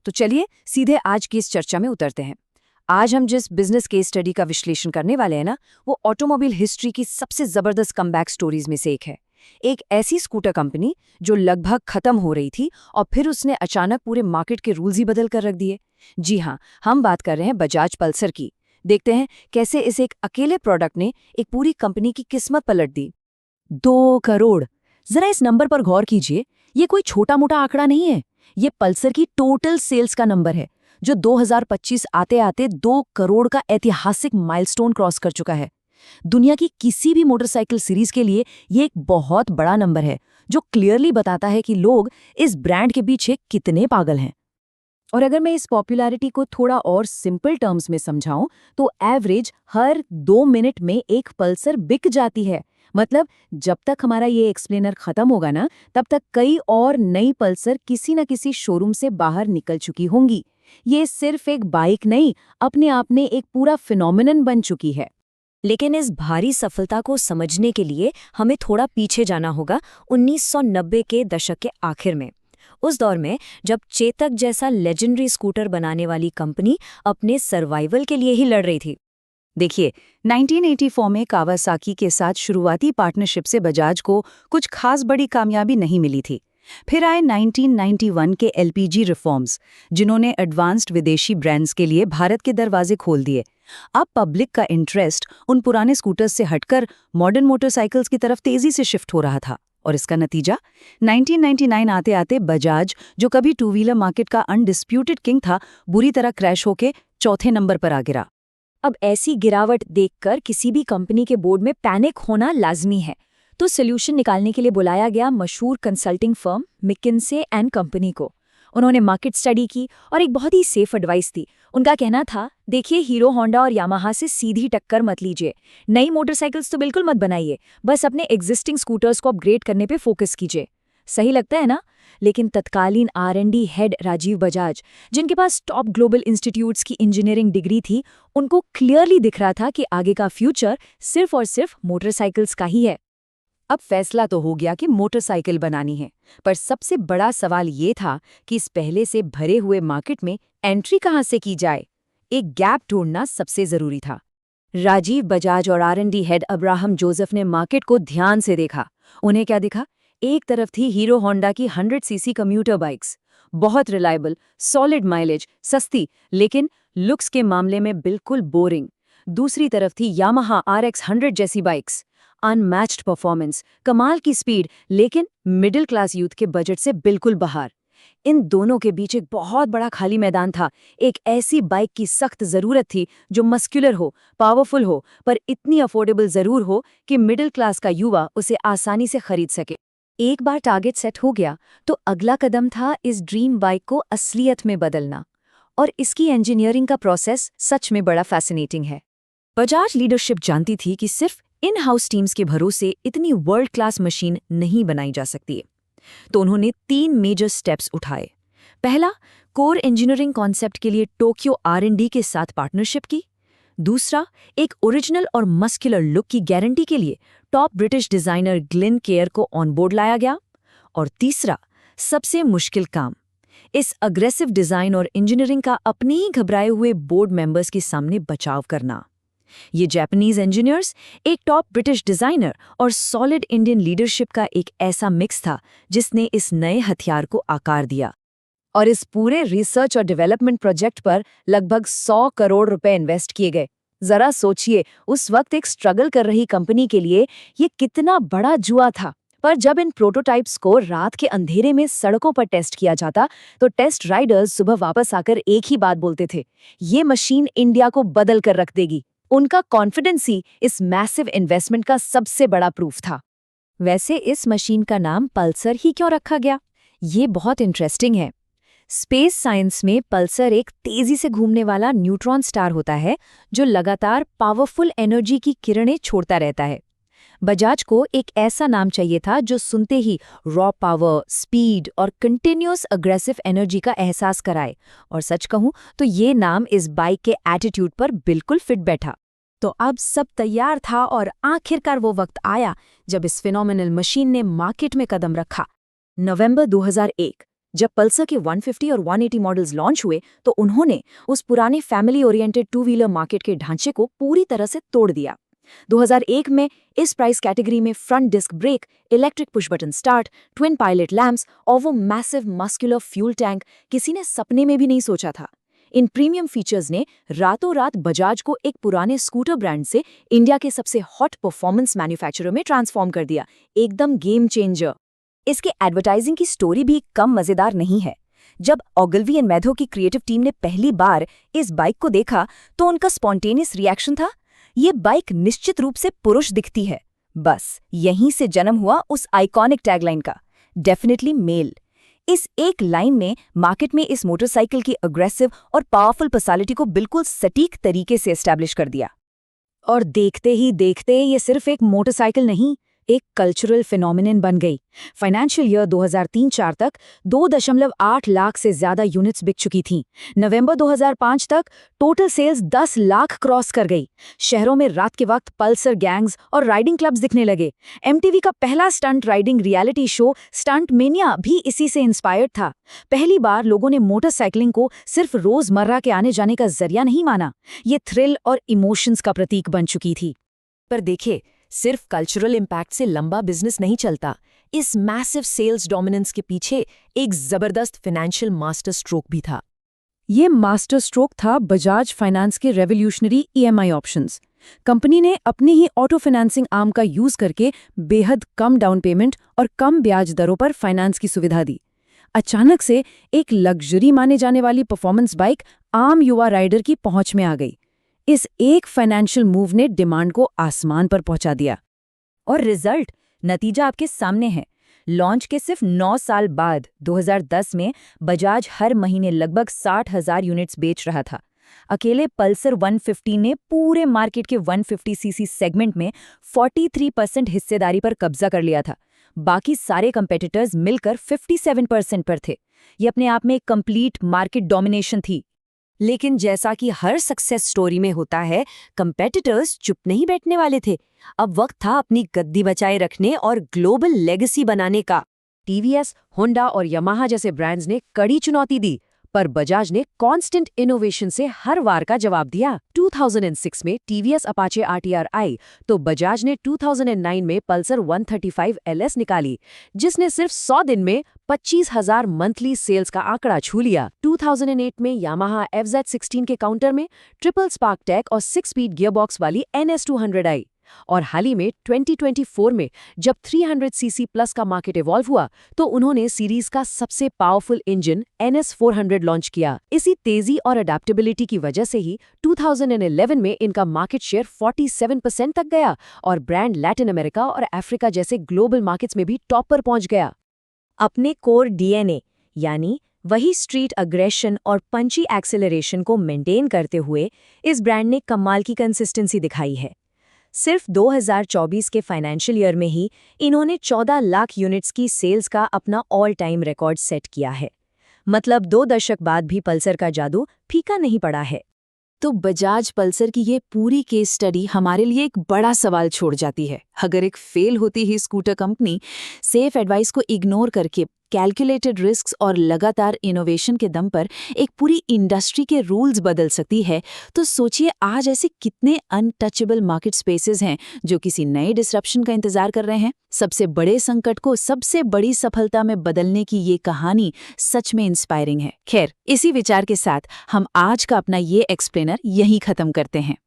तो चलिए सीधे आज की इस चर्चा में उतरते हैं। आज हम जिस बिजनेस केस स्टडी का विश्लेषण करने वाले हैं ना, वो ऑटोमोबाइल हिस्ट्री की सबसे जबरदस्त कमबैक स्टोरीज में से एक है। एक ऐसी स्कूटर कंपनी जो लगभग खत्म हो रही थी और फिर उसने अचानक पूरे मार्केट के रूल्स ही बदल कर रख दिए। जी हाँ, हम बात कर रहे हैं बजाज पल्सर की। देखते हैं कैसे इस एक अकेले प्रोडक्ट ने एक पूरी कंपनी की किस्मत पलट दी। 2 करोड़। जरा इस नंबर पर गौर कीजिए। ये कोई छोटा मोटा आंकड़ा नहीं है। ये पल्सर की टोटल सेल्स का नंबर है, जो 2025 आते आते 2 करोड़ का ऐतिहासिक माइलस्टोन क्रॉस कर चुका है। दुनिया की किसी भी मोटरसाइकिल सीरीज के लिए ये एक बहुत बड़ा नंबर है, जो क्लियरली बताता है कि लोग इस ब्रांड के पीछे कितने पागल हैं। और अगर मैं इस पॉपुलैरिटी को थोड़ा और सिंपल टर्म्स में समझाऊं, तो एवरेज हर 2 मिनट में एक पल्सर बिक जाती है। मतलब जब तक हमारा ये एक्सप्लेनर खत्म होगा ना, तब तक कई और नई पल्सर किसी न किसी शोरूम से बाहर निकल चुकी होंगी। ये सिर्फ एक बाइक नहीं, अपने आप में एक पूरा फिनोमिनन बन चुकी है। लेकिन इस भारी सफलता को समझने के लिए हमें थोड़ा पीछे जाना होगा, 1990 के दशक के आखिर में। उस दौर में जब चेतक जैसा लेजेंडरी स्कूटर बनाने वाली कंपनी अपने सर्वाइवल के लिए ही लड़ रही थी। देखिए, 1984 में कावासाकी के साथ शुरुआती पार्टनरशिप से बजाज को कुछ खास बड़ी कामयाबी नहीं मिली थी। फिर आए 1991 के एलपीजी रिफॉर्म्स, जिन्होंने एडवांस्ड विदेशी ब्रांड्स के लिए भारत के दरवाजे खोल दिए। अब पब्लिक का इंटरेस्ट उन पुराने स्कूटर्स से हटकर मॉडर्न मोटरसाइकिल्स की तरफ तेजी से शिफ्ट हो रहा था। और इसका नतीजा 1999 आते आते बजाज, जो कभी टू व्हीलर मार्केट का अनडिस्प्यूटेड किंग था, बुरी तरह क्रैश होकर चौथे नंबर पर आ गिरा। अब ऐसी गिरावट देखकर किसी भी कंपनी के बोर्ड में पैनिक होना लाजमी है। तो सोल्यूशन निकालने के लिए बुलाया गया मशहूर consulting firm McKinsey and company को। उन्होंने मार्केट स्टडी की और एक बहुत ही सेफ एडवाइस दी। उनका कहना था, देखिए, हीरो होंडा और यामाहा से सीधी टक्कर मत लीजिए। नई मोटरसाइकिल्स तो बिल्कुल मत बनाइए, बस अपने एग्जिस्टिंग स्कूटर्स को अपग्रेड करने पे फोकस कीजिए। सही लगता है ना? लेकिन तत्कालीन R&D हेड राजीव बजाज, जिनके पास टॉप ग्लोबल इंस्टीट्यूट्स की इंजीनियरिंग डिग्री थी, उनको क्लियरली दिख रहा था कि आगे का फ्यूचर सिर्फ और सिर्फ मोटरसाइकिल्स का ही है। अब फैसला तो हो गया कि मोटरसाइकिल बनानी है, पर सबसे बड़ा सवाल ये था कि इस पहले से भरे हुए मार्केट में एंट्री कहाँ से की जाए। एक गैप ढूंढना सबसे जरूरी था। राजीव बजाज और R&D हेड अब्राहम जोसेफ ने मार्केट को ध्यान से देखा। उन्हें क्या दिखा? एक तरफ थी हीरो होंडा की 100 सीसी कम्यूटर बाइक्स, बहुत रिलायबल, सॉलिड माइलेज, सस्ती, लेकिन लुक्स के मामले में बिल्कुल बोरिंग। दूसरी तरफ थी यामाहा RX 100 जैसी बाइक्स, अनमैच्ड परफॉर्मेंस, कमाल की स्पीड, लेकिन मिडिल क्लास यूथ के बजट से बिल्कुल बाहर। इन दोनों के बीच एक बहुत बड़ा खाली मैदान था। एक ऐसी बाइक की सख्त जरूरत थी जो मस्कुलर हो, पावरफुल हो, पर इतनी अफोर्डेबल जरूर हो कि मिडिल क्लास का युवा उसे आसानी से खरीद सके। एक बार टारगेट सेट हो गया, तो अगला कदम था इस ड्रीम बाइक को असलियत में बदलना। और इसकी इंजीनियरिंग का प्रोसेस सच में बड़ा फैसिनेटिंग है। बजाज लीडरशिप जानती थी कि सिर्फ इन हाउस टीम्स के भरोसे इतनी वर्ल्ड क्लास मशीन नहीं बनाई जा सकती। तो उन्होंने 3 मेजर स्टेप्स उठाए। पहला, कोर इंजीनियरिंग कॉन्सेप्ट के लिए टोक्यो R&D के साथ पार्टनरशिप की। दूसरा, एक ओरिजिनल और मस्कुलर लुक की गारंटी के लिए top British designer Glenn care को ऑनबोर्ड लाया गया। और तीसरा, सबसे मुश्किल काम, इस अग्रेसिव डिजाइन और इंजीनियरिंग का अपने ही घबराए हुए बोर्ड मेंबर्स के सामने बचाव करना। ये जापानीज इंजीनियर्स, एक टॉप ब्रिटिश डिजाइनर और सॉलिड इंडियन लीडरशिप का एक ऐसा मिक्स था जिसने इस नए हथियार को आकार दिया। और इस पूरे रिसर्च और डेवलपमेंट प्रोजेक्ट पर लगभग 100 करोड़ रुपए इन्वेस्ट किए गए। जरा सोचिए, उस वक्त एक स्ट्रगल कर रही कंपनी के लिए ये कितना बड़ा जुआ था। पर जब इन प्रोटोटाइप्स को रात के अंधेरे में सड़कों पर टेस्ट किया जाता, तो टेस्ट राइडर्स सुबह वापस आकर एक ही बात बोलते थे, ये मशीन इंडिया को बदल कर रख देगी। उनका कॉन्फिडेंस ही इस मैसिव इन्वेस्टमेंट का सबसे बड़ा प्रूफ था। वैसे इस मशीन का नाम पल्सर ही क्यों रखा गया? ये बहुत इंटरेस्टिंग है। स्पेस साइंस में पल्सर एक तेजी से घूमने वाला न्यूट्रॉन स्टार होता है, जो लगातार पावरफुल एनर्जी की किरणें छोड़ता रहता है। बजाज को एक ऐसा नाम चाहिए था जो सुनते ही रॉ पावर, स्पीड और कंटिन्यूअस अग्रेसिव एनर्जी का एहसास कराए। और सच कहूं तो ये नाम इस बाइक के एटीट्यूड पर बिल्कुल फिट बैठा। तो अब सब तैयार था और आखिरकार वो वक्त आया जब इस फिनोमिनल मशीन ने मार्केट में कदम रखा। नवंबर 2001, जब पल्सर के 150 और 180 मॉडल्स लॉन्च हुए तो उन्होंने उस पुराने family oriented two wheeler market के ढांचे को पूरी तरह से तोड़ दिया। 2001 में इस प्राइस कैटेगरी में front disc brake, electric push button start, twin pilot lamps और वो मैसिव मस्कुलर फ्यूल टैंक किसी ने सपने में भी नहीं सोचा था। इन प्रीमियम फीचर्स ने रातों रात बजाज को एक पुराने स्कूटर ब्रांड से इंडिया के सबसे हॉट परफॉर्मेंस मैन्युफैक्चरर में ट्रांसफॉर्म कर दिया, एकदम गेम चेंजर। इसके एडवर्टाइजिंग की स्टोरी भी कम मजेदार नहीं है। जब ओगलवी एंड मैथो की क्रिएटिव टीम ने पहली बार इस बाइक को देखा तो उनका स्पॉन्टेनियस रिएक्शन था, ये बाइक निश्चित रूप से पुरुष दिखती है। बस यहीं से जन्म हुआ उस आइकॉनिक टैगलाइन का, डेफिनेटली मेल। इस एक लाइन ने मार्केट में इस मोटरसाइकिल की अग्रेसिव और पावरफुल पर्सनालिटी को बिल्कुल सटीक तरीके से एस्टैब्लिश कर दिया। और देखते ही देखते ये सिर्फ एक मोटरसाइकिल नहीं, एक कल्चरल फिनोमिनन बन गई। फाइनेंशियल ईयर 2003-04 तक 2.8 लाख से ज्यादा यूनिट्स बिक चुकी थीं। नवंबर 2005 तक टोटल सेल्स 10 लाख क्रॉस कर गई। शहरों में रात के वक्त पल्सर गैंग्स और राइडिंग क्लब्स दिखने लगे। एमटीवी का पहला stunt riding reality show stunt mania भी इसी से इंस्पायर्ड था। पहली बार लोगों ने मोटरसाइकिलिंग को सिर्फ रोजमर्रा के आने जाने का जरिया नहीं माना, ये थ्रिल और इमोशंस का प्रतीक बन चुकी थी। पर देखिए, सिर्फ कल्चरल इम्पैक्ट से लंबा बिजनेस नहीं चलता। इस मैसिव सेल्स डोमिनेंस के पीछे एक जबरदस्त फाइनेंशियल मास्टर स्ट्रोक भी था। ये मास्टर स्ट्रोक था बजाज फाइनेंस के रेवोल्यूशनरी ईएमआई ऑप्शंस। कंपनी ने अपनी ही ऑटो फाइनेंसिंग आर्म का यूज करके बेहद कम डाउन पेमेंट और कम ब्याज दरों पर फाइनेंस की सुविधा दी। अचानक से एक लग्जरी माने जाने वाली परफॉर्मेंस बाइक आम युवा राइडर की पहुंच में आ गई। इस एक फाइनेंशियल मूव ने डिमांड को आसमान पर पहुंचा दिया। और रिजल्ट, नतीजा आपके सामने है। लॉन्च के सिर्फ 9 साल बाद 2010 में बजाज हर महीने लगभग 60,000 यूनिट्स बेच रहा था। अकेले पल्सर 150 ने पूरे मार्केट के 150 सीसी सेगमेंट में 43% हिस्सेदारी पर कब्जा कर लिया था। बाकी सारे कंपेटिटर्स मिलकर 57% पर थे। ये अपने आप में एक कंप्लीट मार्केट डोमिनेशन थी। लेकिन जैसा कि हर सक्सेस स्टोरी में होता है, कंपेटिटर्स चुप नहीं बैठने वाले थे। अब वक्त था अपनी गद्दी बचाए रखने और ग्लोबल लेगेसी बनाने का। टीवीएस, होंडा और यामाहा जैसे ब्रांड्स ने कड़ी चुनौती दी, पर बजाज ने कांस्टेंट इनोवेशन से हर वार का जवाब दिया। 2006 में टीवीएस अपाचे आरटीआर आई तो बजाज ने 2009 में पल्सर 135 एलएस निकाली, जिसने सिर्फ 100 दिन में 25,000 मंथली सेल्स का आंकड़ा छू लिया। 2008 में यामाहा FZ16 के काउंटर में ट्रिपल स्पार्क टेक और 6 स्पीड गियरबॉक्स वाली NS200 आई। और हाल ही में 2024 में जब 300 सीसी प्लस का मार्केट इवॉल्व हुआ तो उन्होंने सीरीज का सबसे पावरफुल इंजन NS400 लॉन्च किया। इसी तेजी और अडेप्टेबिलिटी की वजह से ही 2011 में इनका मार्केट शेयर 47% तक गया और ब्रांड लैटिन अमेरिका और अफ्रीका जैसे ग्लोबल मार्केट्स में भी टॉप पर पहुंच गया। अपने कोर डीएनए यानी वही स्ट्रीट अग्रेशन और पंची एक्सेलरेशन को मेंटेन करते हुए इस ब्रांड ने कमाल की कंसिस्टेंसी दिखाई है। सिर्फ 2024 के फाइनेंशियल ईयर में ही इन्होंने 14 लाख यूनिट्स की सेल्स का अपना ऑल टाइम रिकॉर्ड सेट किया है। मतलब 2 दशक बाद भी पल्सर का जादू फीका नहीं पड़ा है। तो बजाज पल्सर की ये पूरी केस स्टडी हमारे लिए एक बड़ा सवाल छोड़ जाती है। अगर एक फेल होती ही स्कूटर कंपनी सेफ एडवाइस को इग्नोर करके कैलकुलेटेड रिस्क्स और लगातार इनोवेशन के दम पर एक पूरी इंडस्ट्री के रूल्स बदल सकती है, तो सोचिए आज ऐसे कितने अनटचेबल मार्केट स्पेसेस हैं जो किसी नए डिसरप्शन का इंतजार कर रहे हैं। सबसे बड़े संकट को सबसे बड़ी सफलता में बदलने की ये कहानी सच में इंस्पायरिंग है। खैर, इसी विचार के साथ हम आज का अपना ये एक्सप्लेनर यहीं खत्म करते हैं।